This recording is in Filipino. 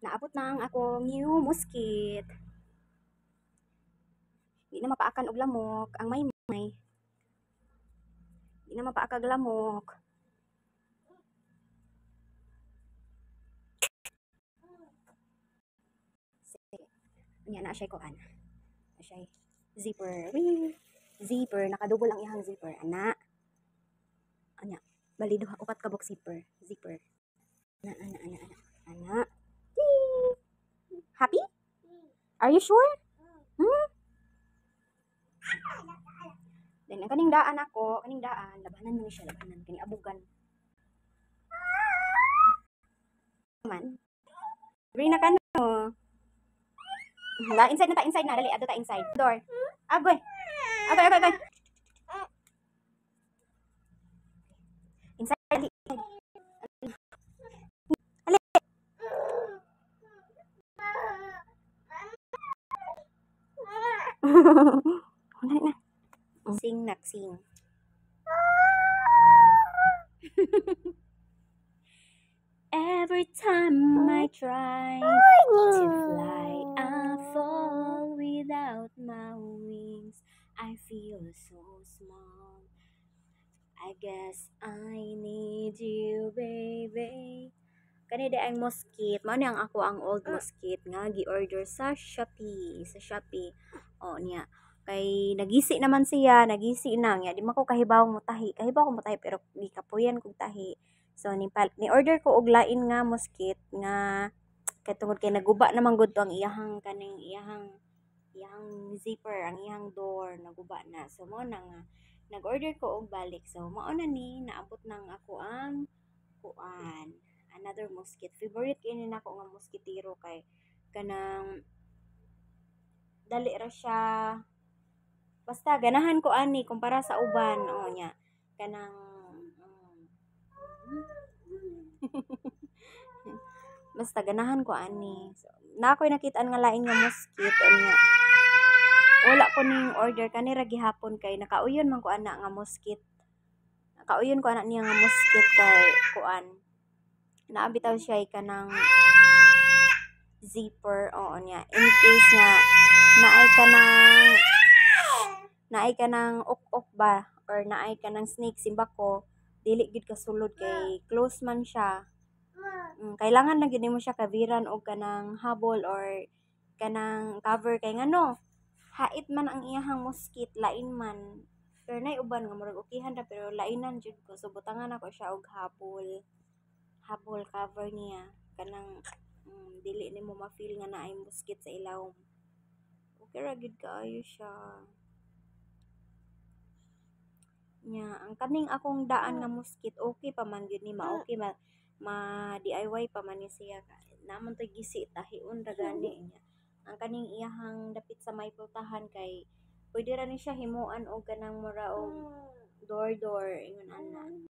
Naabot na ang akong new mosquit. Di na mapaakan og lamok ang may. Di na mapaakag lamok. Sige. Anya na siya kuan. Na siya zipper. Wee. Zipper, nakadouble ang ihang zipper. Ana. Anya. Bali duha upat ka box zipper. Zipper. Ana. Ana. Wee. Happy? Are you sure? Hmm? Then, ang kaning daan ako, labanan mo siya, labanan, kani abugan. Man. Bring na ka no. Inside na, dali, ato ta inside. Door. Agoy. Agoy. Inside, dali. Ali. Wala na. Sing naksing. Every time I try to fly, I fall without my wings. I feel so small. I guess I need you, baby. Kani di ang mosquito, mao ni ang ako ang old mosquito nga gi-order sa Shopee, O niya. Kay nagisi naman siya, nagisi na niya. Di man ko kahibaw mo tahi. Kahibaw ko mo tahi pero di kapuyan kog tahi. So ni order ko og lain nga mosquito nga kay tungod kay naguba naman gud to ang iyahang zipper, ang iyang door naguba na. So mo na nga nag-order ko og balik. So mao na ni naabot nang ako ang kuan. Another mosquito. Favorite kini nako nga moskitero kay kanang dali ra siya. Basta ganahan ko ani kumpara sa uban o nya. Kanang basta ganahan ko ani. So, na ako'y nakita nga lain nga mosquito niya. Wala ko ning order kanira gihapon kay nakauyon man ko ana nga mosquito. Nakauyon ko ana niya nga mosquito kay kuan. Naabitaw siya kanang zipper oo niya in case nga naay ka ng ok ba or naay ka ng snake simba ko dili gid ka sulod kay close man siya. Kailangan lang gid mo siya kaviran og kanang habol or kanang cover kay ngano hait man ang iyahang mosquito lain man pero nay uban nga murag okihan ra pero lainan jud ko so butangan ako siya og habol cover niya kanang dili nimo ma-feel nga naay mosquito sa ilawom. Okay ra gid kaayo siya. Nya ang kaning akong daan nga mosquito okay pa man gyud ni okay ma DIY pa man ni siya namon to gisi tahion ra gani niya. Ang kaning iyahang dapit sa may pultahan kay pwede ra ni siya himuan og kanang mura og door ingon ana.